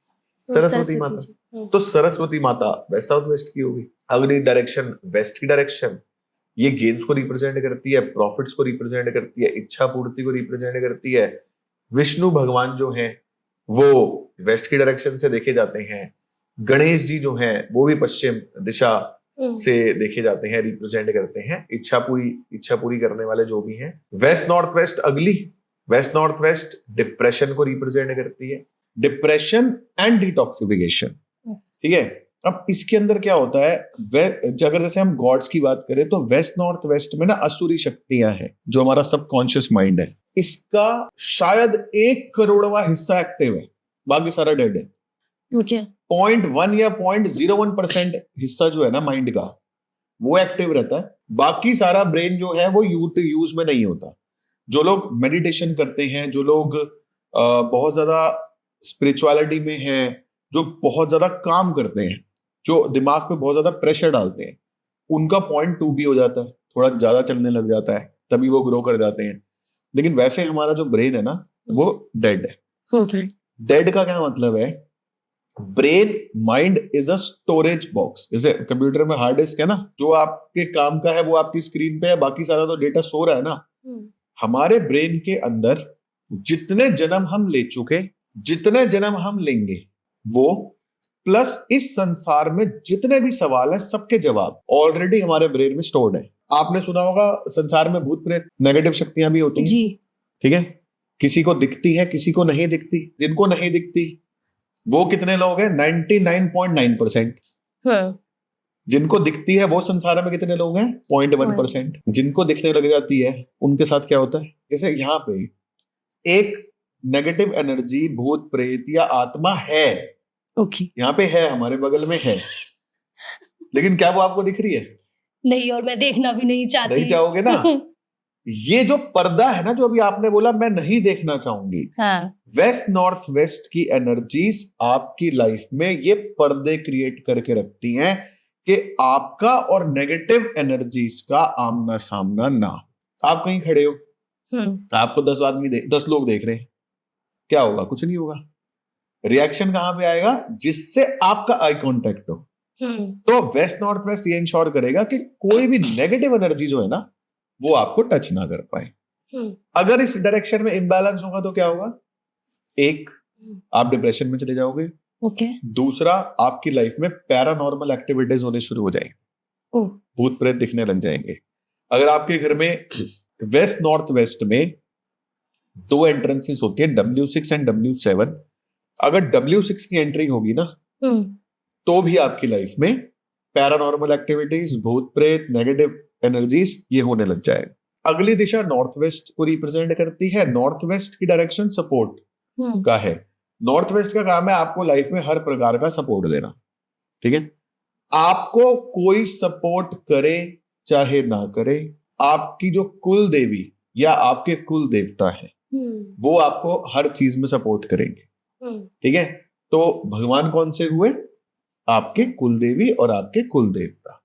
सरस्वती माता। तो सरस्वती माता वेस्ट साउथ वेस्ट की होगी। अगली डायरेक्शन वेस्ट की डायरेक्शन, ये गेन्स को रिप्रेजेंट करती है, प्रॉफिट्स को रिप्रेजेंट करती है, इच्छा पूर्ति को रिप्रेजेंट करती है। विष्णु भगवान जो हैं वो वेस्ट की डायरेक्शन से देखे जाते हैं। गणेश जी जो हैं वो भी पश्चिम दिशा से देखे जाते हैं, रिप्रेजेंट करते हैं इच्छा पूरी करने वाले जो भी हैं। वेस्ट नॉर्थ वेस्ट, अगली वेस्ट नॉर्थ वेस्ट डिप्रेशन को रिप्रेजेंट करती है, डिप्रेशन एंड डिटॉक्सिफिकेशन। ठीक है, अब इसके अंदर क्या होता है? अगर जैसे हम गॉड्स की बात करें तो वेस्ट नॉर्थ वेस्ट में ना असुरी शक्तियां हैं, जो हमारा सबकॉन्शियस माइंड है, इसका शायद 1 करोड़वां हिस्सा एक्टिव है, बाकी सारा डेड है। 0.1 या 0.01% हिस्सा जो है ना माइंड का, वो एक्टिव रहता है। बाकी सारा ब्रेन जो है वो यूज में नहीं होता। जो लोग मेडिटेशन करते हैं, जो लोग बहुत ज्यादा स्पिरिचुअलिटी में हैं, जो बहुत ज्यादा काम करते हैं, जो दिमाग पे बहुत ज्यादा प्रेशर डालते हैं, उनका 0.2 भी हो जाता है, थोड़ा ज्यादा चलने लग जाता है, तभी वो ग्रो कर जाते हैं। लेकिन वैसे हमारा जो ब्रेन है ना वो डेड है। डेड का क्या मतलब है? Brain mind is a storage box. जैसे कंप्यूटर में हार्ड डिस्क है ना, जो आपके काम का है वो आपकी स्क्रीन पे है, बाकी सारा तो डेटा सो रहा है ना। हमारे ब्रेन के अंदर जितने जन्म हम ले चुके, जितने जन्म हम लेंगे, वो प्लस इस संसार में जितने भी सवाल है सबके जवाब ऑलरेडी हमारे ब्रेन में स्टोर्ड है। आपने सुना होगा संसार में भूत प्रेत नेगेटिव शक्तियां भी होती हैं, ठीक है, किसी को दिखती है, किसी को नहीं दिखती। जिनको नहीं दिखती वो कितने लोग हैं? 99.9%। जिनको दिखती है वो संसार में कितने लोग हैं? 0.1%। जिनको दिखने लग जाती है उनके साथ क्या होता है? जैसे यहाँ पे एक नेगेटिव एनर्जी, भूत प्रेत या आत्मा है, यहाँ पे है, हमारे बगल में है, लेकिन क्या वो आपको दिख रही है?
नहीं, और मैं देखना भी नहीं चाहती।
नहीं चाहोगे ना? ये जो पर्दा है ना, जो अभी आपने बोला मैं नहीं देखना चाहूंगी, वेस्ट नॉर्थ वेस्ट की एनर्जीज आपकी लाइफ में ये पर्दे क्रिएट करके रखती हैं कि आपका और नेगेटिव एनर्जीज का आमना सामना ना। आप कहीं खड़े हो, आपको 10 लोग देख रहे हैं, क्या होगा? कुछ नहीं होगा। रिएक्शन कहां पे आएगा? जिससे आपका आई कांटेक्ट हो। तो वेस्ट नॉर्थ वेस्ट ये इंश्योर करेगा कि कोई भी नेगेटिव एनर्जी जो है ना वो आपको टच ना कर पाए। अगर इस डायरेक्शन में इम्बैलेंस होगा तो क्या होगा? एक, आप डिप्रेशन में चले जाओगे। दूसरा, आपकी लाइफ में पैरानॉर्मल एक्टिविटीज होने शुरू हो जाएंगे, भूत प्रेत दिखने लग जाएंगे। अगर आपके घर में वेस्ट नॉर्थ वेस्ट में 2 एंट्रेंसेस होती है, W6 एंड W7, अगर W6 की एंट्री होगी ना तो भी आपकी लाइफ में पैरानॉर्मल एक्टिविटीज, भूत प्रेत, नेगेटिव एनर्जीज ये होने लग जाएगा। अगली दिशा नॉर्थ वेस्ट को रिप्रेजेंट करती है। नॉर्थ वेस्ट की डायरेक्शन सपोर्ट का है। नॉर्थ वेस्ट का काम है आपको लाइफ में हर प्रकार का सपोर्ट देना, ठीक है। आपको कोई सपोर्ट करे चाहे ना करे, आपकी जो कुल देवी या आपके कुल देवता है वो आपको हर चीज में सपोर्ट करेंगे, ठीक है। तो भगवान कौन से हुए? आपके कुल देवी और आपके कुल देवता।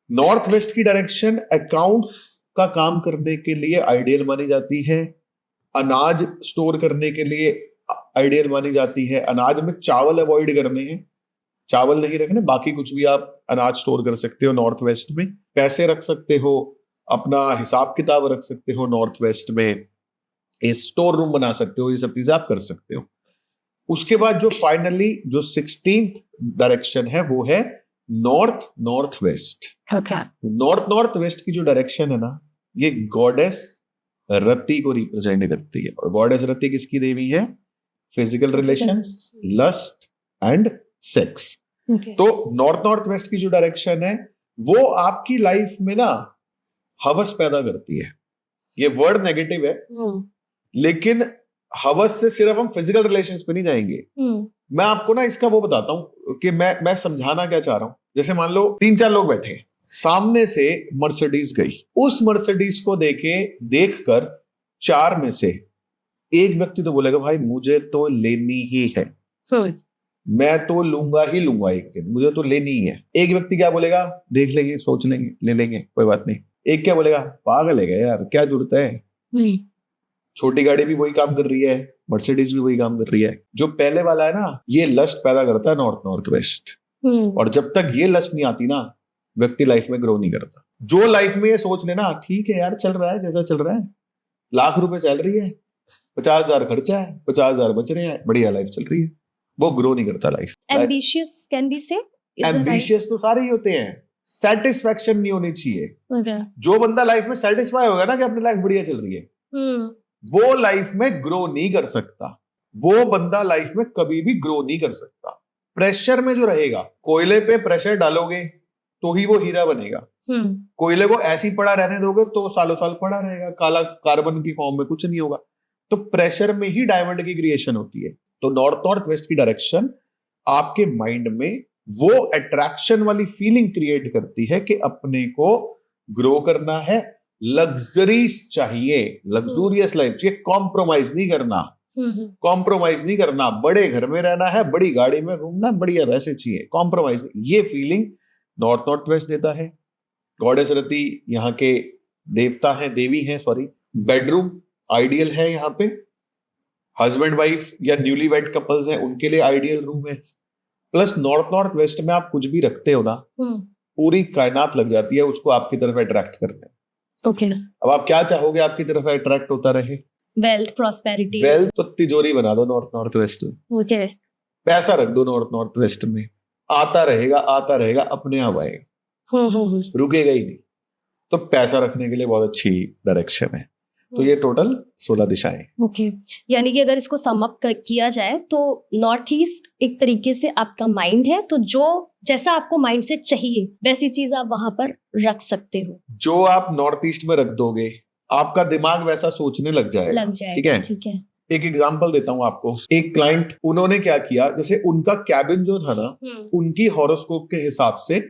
नॉर्थ वेस्ट की डायरेक्शन अकाउंट्स का काम करने के लिए आइडियल मानी जाती है, अनाज स्टोर करने के लिए आइडियल मानी जाती है। अनाज में चावल अवॉइड करने हैं, चावल नहीं रखने, बाकी कुछ भी आप अनाज स्टोर कर सकते हो नॉर्थ वेस्ट में। पैसे रख सकते हो, अपना हिसाब किताब रख सकते हो नॉर्थ वेस्ट में, स्टोर रूम बना सकते हो, ये सब चीजें आप कर सकते हो। उसके बाद जो फाइनली जो 16th डायरेक्शन है वो है north north west. North north west की जो डायरेक्शन है ना, ये गॉडेस रति को रिप्रेजेंट करती है। और गॉडेस रति किसकी देवी है? Physical relations, lust and sex. तो नॉर्थ वेस्ट की जो डायरेक्शन है वो आपकी लाइफ में ना हवस पैदा करती है। ये वर्ड नेगेटिव है, लेकिन हवस से सिर्फ हम फिजिकल रिलेशंस पे नहीं जाएंगे। मैं आपको ना इसका वो बताता हूँ कि मैं समझाना क्या चाह रहा हूँ। जैसे मान लो 3-4 लोग बैठे हैं, सामने से मर्सिडीज गई, उस मर्सिडीज को देखकर 4 में से एक व्यक्ति तो बोलेगा भाई मुझे तो लेनी ही है, मैं तो लूंगा ही लूंगा, एक दिन मुझे तो लेनी ही है। एक व्यक्ति क्या बोलेगा, देख लेंगे, सोच लेंगे, ले लेंगे, कोई बात नहीं। एक क्या बोलेगा, पागल है यार, क्या जरूरत है, छोटी गाड़ी भी वही काम कर रही है, मर्सिडीज भी वही काम कर रही है। जो पहले वाला है ना, ये लस्ट पैदा करता है नॉर्थ वेस्ट, और जब तक ये लस्ट नहीं आती ना, व्यक्ति लाइफ में ग्रो नहीं करता। जो लाइफ में ये सोच लेना ठीक है यार, चल रहा है जैसा चल रहा है, लाख रुपए सैलरी है, 50,000 खर्चा है, 50,000 बच रहे हैं, बढ़िया लाइफ चल रही है, वो ग्रो नहीं करता लाइफ।
एम्बिशियस कैन बी से,
एम्बिशियस तो सारे ही होते हैं, सेटिस्फैक्शन नहीं होनी चाहिए। जो बंदा लाइफ में सेटिस्फाई होगा ना कि अपनी लाइफ बढ़िया चल रही है, वो लाइफ में ग्रो नहीं कर सकता। वो बंदा लाइफ में कभी भी ग्रो नहीं कर सकता। प्रेशर में जो रहेगा, कोयले पे प्रेशर डालोगे तो ही वो हीरा बनेगा। कोयले को ऐसी पड़ा रहने दोगे तो सालों साल पड़ा रहेगा, काला कार्बन की फॉर्म में कुछ नहीं होगा। तो प्रेशर में ही डायमंड की क्रिएशन होती है। तो नॉर्थ वेस्ट की डायरेक्शन आपके माइंड में वो अट्रैक्शन वाली फीलिंग क्रिएट करती है कि अपने को ग्रो करना है, लग्जरीज चाहिए, लग्जूरियस लाइफ चाहिए, कॉम्प्रोमाइज नहीं करना, कॉम्प्रोमाइज नहीं करना, बड़े घर में रहना है, बड़ी गाड़ी में घूमना, बढ़िया वैसे चाहिए, कॉम्प्रोमाइज नहीं। ये फीलिंग नॉर्थ वेस्ट देता है। गॉडेस रति यहाँ के देवता है, देवी है, सॉरी। बेडरूम आइडियल है यहाँ पे, हस्बैंड वाइफ या न्यूली वेड कपल्स हैं उनके लिए आइडियल रूम है। प्लस नॉर्थ वेस्ट में आप कुछ भी रखते हो ना, पूरी कायनात लग जाती है उसको आपकी तरफ अट्रैक्ट करने।
ओके।
अब आप क्या चाहोगे आपकी तरफ अट्रैक्ट होता रहे?
Wealth, prosperity.
वेल्थ तो तिजोरी बना दो नॉर्थ वेस्ट में।
ओके।
पैसा रख दो नॉर्थ वेस्ट में, आता रहेगा, अपने आप आएगा, रुकेगा ही नहीं। तो पैसा रखने के लिए बहुत अच्छी डायरेक्शन है। तो ये टोटल 16 दिशाएं।
ओके। यानी कि अगर इसको सम अप किया जाए तो नॉर्थ ईस्ट एक तरीके से आपका माइंड है, तो जो जैसा आपको माइंड सेट चाहिए वैसी चीज आप वहां पर रख सकते हो। जो
आप नॉर्थ ईस्ट में रख दोगे आपका दिमाग वैसा सोचने लग जाएगा। ठीक है। एक एग्जांपल देता हूँ आपको। एक क्लाइंट, उन्होंने क्या किया, जैसे उनका कैबिन जो था ना, उनकी हॉरोस्कोप के हिसाब से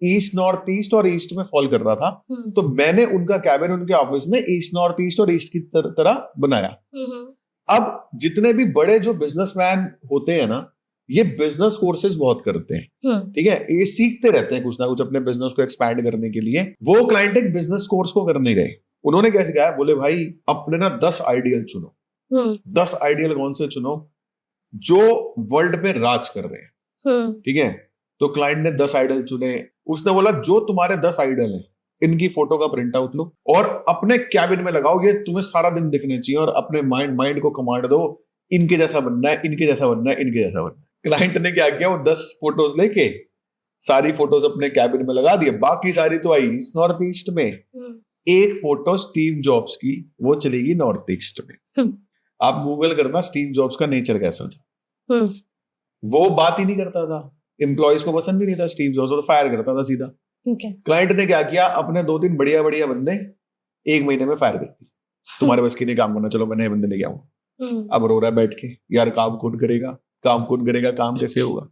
ईस्ट नॉर्थ ईस्ट और ईस्ट में फॉल कर रहा था। तो मैंने उनका कैबिन उनके ऑफिस में ईस्ट नॉर्थ ईस्ट और ईस्ट की तरह बनाया। अब जितने भी बड़े जो बिजनेसमैन होते हैं ना, ये बिजनेस कोर्सेज बहुत करते हैं, ठीक है, ये सीखते रहते हैं कुछ ना कुछ अपने बिजनेस को एक्सपैंड करने के लिए। वो क्लाइंट एक बिजनेस कोर्स को करने गए। उन्होंने क्या सिखाया, बोले भाई अपने ना 10 आइडियल चुनो। 10 आइडियल कौन से चुनो? जो वर्ल्ड पे राज कर रहे हैं, ठीक है। तो क्लाइंट ने 10 आइडल चुने। उसने बोला जो तुम्हारे 10 आइडल हैं, इनकी फोटो का प्रिंट आउट लो और अपने कैबिन में लगाओ, ये तुम्हें सारा दिन दिखने चाहिए, और अपने माइंड को कमांड दो, इनके जैसा बनना है, इनके जैसा बनना है, इनके जैसा बनना है। क्लाइंट ने क्या किया, वो 10 फोटोज लेके सारी फोटोज अपने कैबिन में लगा दिए। बाकी सारी तो आई नॉर्थ ईस्ट में। एक फोटो स्टीव जॉब्स की, वो चलेगी नॉर्थ ईस्ट में। आप गूगल करना स्टीव जॉब्स का नेचर कैसा था। वो बात ही नहीं करता था, एम्प्लॉइज को पसंद ही नहीं था स्टीव जॉब्स, तो फायर करता था सीधा। क्लाइंट ने क्या किया, अपने 2-3 बढ़िया बंदे 1 महीने में फायर कर दिए। तुम्हारे बस की नहीं काम करना, चलो मैं नए बंदे लेके आऊंगा। अब रो रहा है बैठ के, यार काम कौन करेगा, काम कैसे होगा?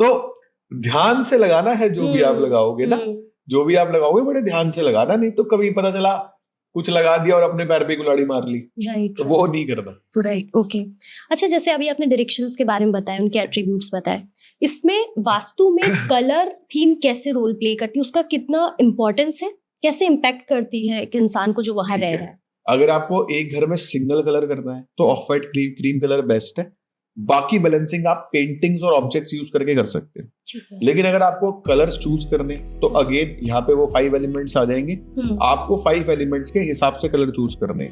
तो ध्यान से लगाना है जो भी आप लगाओगे ना, जो भी आप लगाओगे बड़े ध्यान से लगाना, नहीं तो कभी पता चला कुछ लगा दिया और अपने पैर पे कुल्हाड़ी मार ली। राइट। तो वो नहीं करना। राइट।
ओके। अच्छा, जैसे अभी आपने डायरेक्शंस के बारे में बताया, उनके एट्रीब्यूट्स बताए, इसमें वास्तु में कलर थीम कैसे रोल प्ले करती है, उसका कितना इम्पोर्टेंस है, कैसे इम्पैक्ट करती है एक इंसान को जो वहां रह रहा है?
अगर आपको एक घर में सिंगल कलर करना है तो of white cream colour best है। बाकी बैलेंसिंग आप पेंटिंग्स और ऑब्जेक्ट्स यूज करके कर सकते हैं। लेकिन अगर आपको कलर्स चूज करने, तो अगेन यहाँ पे वो 5 एलिमेंट्स आ जाएंगे। आपको 5 एलिमेंट्स के हिसाब से कलर चूज करने।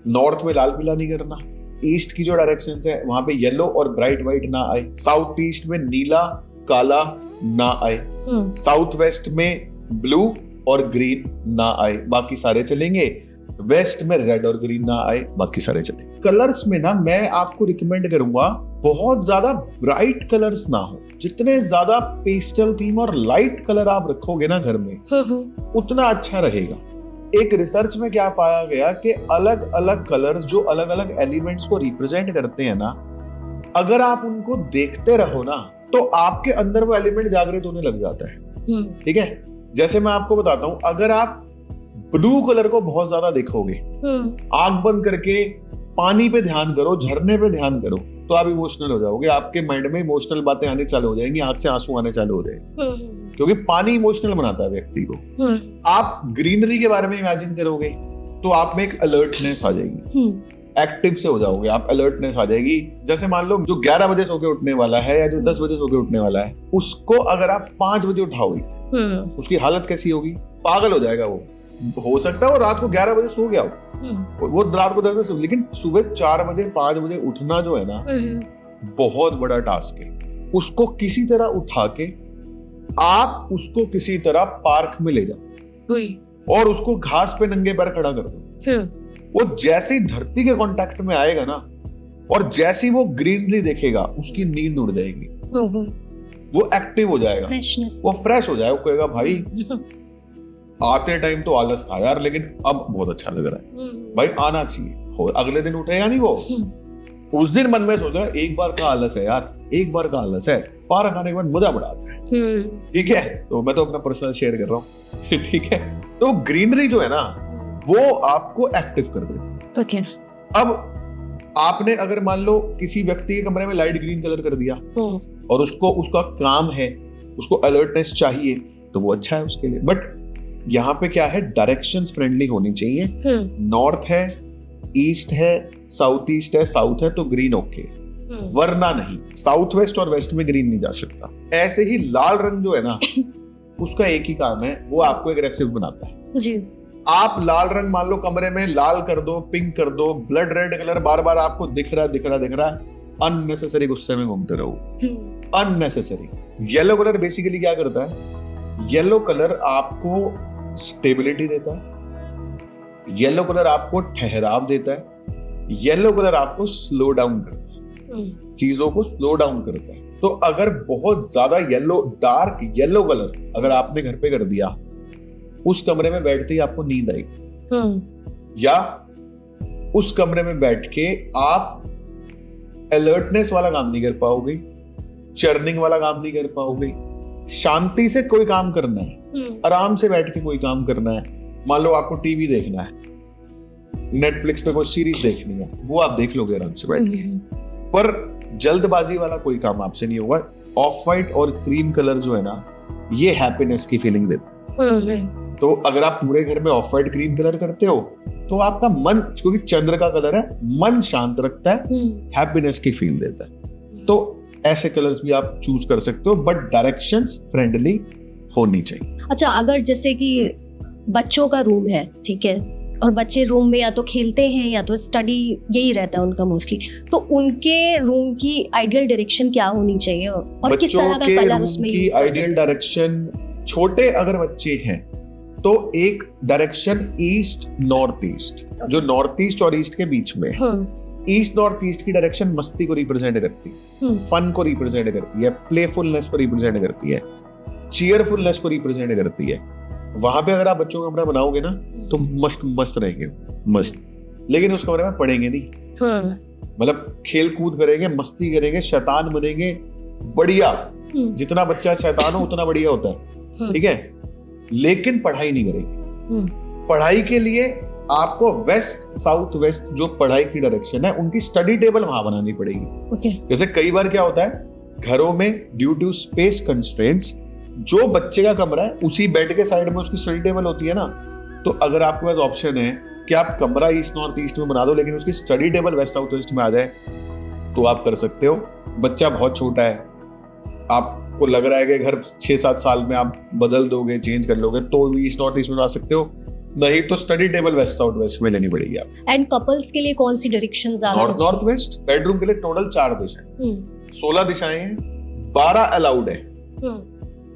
नॉर्थ में लाल पीला नहीं करना। ईस्ट की जो डायरेक्शन है वहां पे येलो और ब्राइट व्हाइट ना आए। साउथ ईस्ट में नीला काला ना आए। साउथ वेस्ट में ब्लू और ग्रीन ना आए, बाकी सारे चलेंगे। वेस्ट में रेड और ग्रीन ना आए, बाकी सारे चले। कलर्स में ना मैं आपको रिकमेंड करूंगा बहुत ज्यादा ब्राइट कलर्स ना हो। जितने ज्यादा पेस्टल थीम और लाइट कलर आप रखोगे ना घर में उतना अच्छा रहेगा। एक रिसर्च में क्या पाया गया कि अलग अलग कलर्स जो अलग अलग एलिमेंट्स को रिप्रेजेंट करते हैं ना, अगर आप उनको देखते रहो ना तो आपके अंदर वो एलिमेंट जागृत होने लग जाता है। ठीक है, जैसे मैं आपको बताता हूं, अगर आप ब्लू कलर को बहुत ज्यादा देखोगे, आंख बंद करके पानी पे ध्यान करो, झरने पे ध्यान करो, तो आप इमोशनल हो जाओगे। आपके माइंड में इमोशनल बातें आने चालू हो जाएंगी, आंख से आंसू आने चालू हो जाएंगे, क्योंकि पानी इमोशनल बनाता है व्यक्ति को। आप ग्रीनरी के बारे में इमेजिन करोगे तो आप में एक अलर्टनेस आ जाएगी, एक्टिव से हो जाओगे आप, अलर्टनेस आ जाएगी। जैसे मान लो जो 11 बजे सो के उठने वाला है या जो 10 बजे सो के उठने वाला है, उसको अगर आप 5 बजे उठाओगे उसकी हालत कैसी होगी? पागल हो जाएगा वो। हो सकता है वो रात को 11 बजे सो गया हो, वो रात को 10 बजे सो, लेकिन सुबह 4 बजे 5 बजे उठना जो है ना बहुत बड़ा टास्क है। उसको किसी तरह उठा के आप उसको किसी तरह पार्क में ले जाओ और उसको घास पे नंगे पैर खड़ा कर दो। वो जैसे ही धरती के कांटेक्ट में आएगा ना और जैसे ही वो ग्रीनरी देखेगा उसकी नींद उड़ जाएगी, वो एक्टिव हो जाएगा, वो फ्रेश हो जाएगा, वो कहेगा भाई आते टाइम तो आलस था यार, लेकिन अब बहुत अच्छा लग रहा है, भाई आना चाहिए। हो अगले दिन उठेगा नहीं वो, उस दिन मन में सोच रहा है एक बार का आलस है यार, एक बार का आलस है, पारा खाने के बाद मजा बड़ा आता है। ठीक है, तो मैं तो अपना पर्सनल शेयर कर रहा हूँ। ठीक है, तो ग्रीनरी जो है ना वो आपको एक्टिव कर देती।
ओके।
अब आपने अगर मान लो किसी व्यक्ति के कमरे में लाइट ग्रीन कलर कर दिया और उसको उसका काम है, उसको अलर्टनेस चाहिए, तो वो अच्छा है उसके लिए। बट यहाँ पे क्या है, डायरेक्शंस फ्रेंडली होनी चाहिए। नॉर्थ है, ईस्ट है, साउथ ईस्ट है, साउथ है तो ग्रीन ओके, वरना नहीं। साउथ वेस्ट और वेस्ट में ग्रीन नहीं जा सकता। ऐसे ही लाल रंग जो है ना उसका एक ही काम है, वो आपको एग्रेसिव बनाता है
जी।
आप लाल रंग मान लो कमरे में लाल कर दो, पिंक कर दो, ब्लड रेड कलर बार बार आपको दिख रहा है, अननेसेसरी गुस्से में घूमते रहो, अननेसेसरी। येलो कलर बेसिकली क्या करता है, येलो कलर आपको स्टेबिलिटी देता है, येलो कलर आपको ठहराव देता है, येलो कलर आपको स्लो डाउन करता है, चीजों को स्लो डाउन करता है। तो अगर बहुत ज्यादा येलो, डार्क येलो कलर अगर आपने घर पे कर दिया, उस कमरे में बैठते ही आपको नींद आएगी, या उस कमरे में बैठ के आप अलर्टनेस वाला काम नहीं कर पाओगे, चर्निंग वाला काम नहीं कर पाओगे। शांति से कोई काम करना है, आराम से बैठ के कोई काम करना है। मान लो आपको टीवी देखना है, नेटफ्लिक्स पे कोई सीरीज देखनी है, वो आप देख लोगे आराम से बैठ के, पर जल्दबाजी वाला कोई काम आपसे नहीं होगा। ऑफ वाइट और क्रीम कलर जो है ना, ये हैप्पीनेस की फीलिंग देता है। तो अगर आप पूरे घर में ऑफ वाइट क्रीम कलर करते हो तो आपका मन, क्योंकि चंद्र का कलर है, मन शांत रखता है, हैप्पीनेस की फील देता है। तो ऐसे कलर्स भी आप चूज कर सकते हो, बट डायरेक्शंस फ्रेंडली होनी चाहिए।
अच्छा, अगर जैसे कि बच्चों का रूम है, ठीक है, और बच्चे रूम में या तो खेलते हैं या तो स्टडी, यही रहता है उनका मोस्टली, तो उनके रूम की आइडियल डायरेक्शन क्या होनी चाहिए और किस तरह का कलर उसमें यूज कर सकते हैं?
आइडियल डायरेक्शन, छोटे अगर बच्चे हैं तो एक डायरेक्शन ईस्ट नॉर्थ ईस्ट, जो नॉर्थ ईस्ट और ईस्ट के बीच में है। ईस्ट नॉर्थ ईस्ट की डायरेक्शन मस्ती को रिप्रेजेंट करती है, फन को रिप्रेजेंट करती है, प्लेफुलनेस को रिप्रेजेंट करती है, चीयरफुलनेस को रिप्रेजेंट करती है। वहां पे अगर आप बच्चों का कमरा बनाओगे ना तो मस्त मस्त रहेंगे, मस्त। लेकिन उस कमरे में पढ़ेंगे नहीं, मतलब खेल कूद करेंगे, मस्ती करेंगे, शैतान बनेंगे, बढ़िया। जितना बच्चा शैतान हो उतना बढ़िया होता है, ठीक है, लेकिन पढ़ाई नहीं करेंगे। पढ़ाई के लिए आपको वेस्ट साउथ वेस्ट जो पढ़ाई की डायरेक्शन है, उनकी स्टडी टेबल वहां बनानी पड़ेगी। जैसे कई बार क्या होता है घरों में, ड्यू टू स्पेस कंस्ट्रेंट्स, जो बच्चे का कमरा है उसी बेड के साइड में उसकी स्टडी टेबल होती है ना, तो अगर आपके पास ऑप्शन है कि आप कमरा ईस्ट नॉर्थ ईस्ट में बना दो लेकिन उसकी study table west south west में आ जाए, तो आप कर सकते हो। बच्चा बहुत छोटा है, आपको लग रहा है कि घर 6-7 साल में आप बदल दोगे, चेंज कर लोगे, तो भी ईस्ट नॉर्थ ईस्ट में बना सकते हो, नहीं तो study table west south west में लेनी पड़ेगी आप।
एंड कपल्स के लिए कौन सी डायरेक्शन ज्यादा?
North west. बेडरूम के लिए टोटल 4 दिशाएं, 16 दिशाएं हैं, 12 अलाउड है,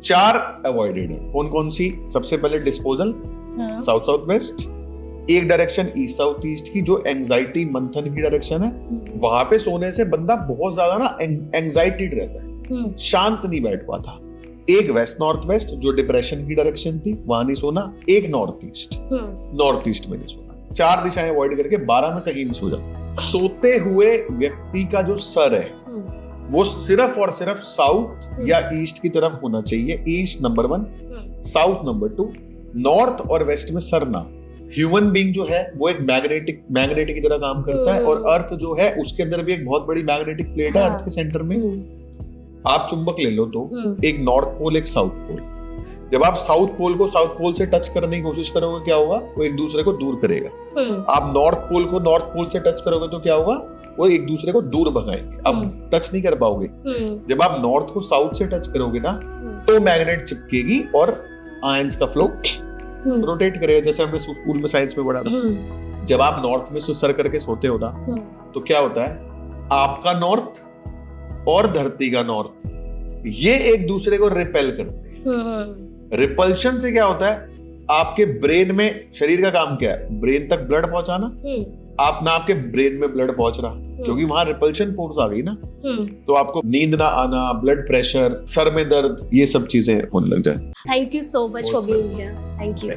4 अवॉइडेड है। कौन कौन सी? सबसे पहले डिस्पोजल साउथ साउथ वेस्ट, एक डायरेक्शन ईस्ट साउथ ईस्ट की जो एंजाइटी मंथन की डायरेक्शन है, वहां पे सोने से बंदा बहुत ज्यादा ना एंजाइटेड रहता है, शांत नहीं बैठ पाता। एक वेस्ट नॉर्थ वेस्ट जो डिप्रेशन की डायरेक्शन थी, वहां नहीं सोना। एक नॉर्थ ईस्ट में नहीं सोना। 4 दिशाएं अवॉइड करके 12 में कहीं नहीं सो जाओ। सोते हुए व्यक्ति का जो सर है वो सिर्फ और सिर्फ साउथ या ईस्ट की तरफ होना चाहिए। East number 1, south number 2, north और वेस्ट में सर ना। ह्यूमन बीइंग जो है वो एक मैग्नेटिक की तरह काम करता है, और अर्थ जो है उसके अंदर भी एक बहुत बड़ी मैग्नेटिक प्लेट है अर्थ के सेंटर में। आप चुंबक ले लो तो एक नॉर्थ पोल एक साउथ पोल। जब आप साउथ पोल को साउथ पोल से टच करने की कोशिश करोगे, क्या होगा? वो एक दूसरे को दूर करेगा। आप नॉर्थ पोल को नॉर्थ पोल से टच करोगे तो क्या होगा? वो एक दूसरे को दूर भगाएंगे, अब टच नहीं कर पाओगे। जब आप नॉर्थ को साउथ से टच करोगे ना, तो मैग्नेट चिपकेगी और आयंस का फ्लो रोटेट करेगा, जैसे हमने स्कूल में साइंस में पढ़ा था। जब आप नॉर्थ में सर करके सोते हो ना, तो क्या होता है? आपका नॉर्थ और धरती का नॉर्थ ये एक दूसरे को रिपेल करते हैं। रिपल्शन से क्या होता है? आपके ब्रेन में, शरीर का काम क्या है? ब्रेन तक ब्लड पहुंचाना। आप ना आपके ब्रेन में ब्लड पहुंच रहा, क्योंकि वहां रिपल्शन फोर्स आ गई ना, तो आपको नींद ना आना, ब्लड प्रेशर, सर में दर्द, ये सब चीजें होने लग जाए।
Thank you so much for being here. Thank you.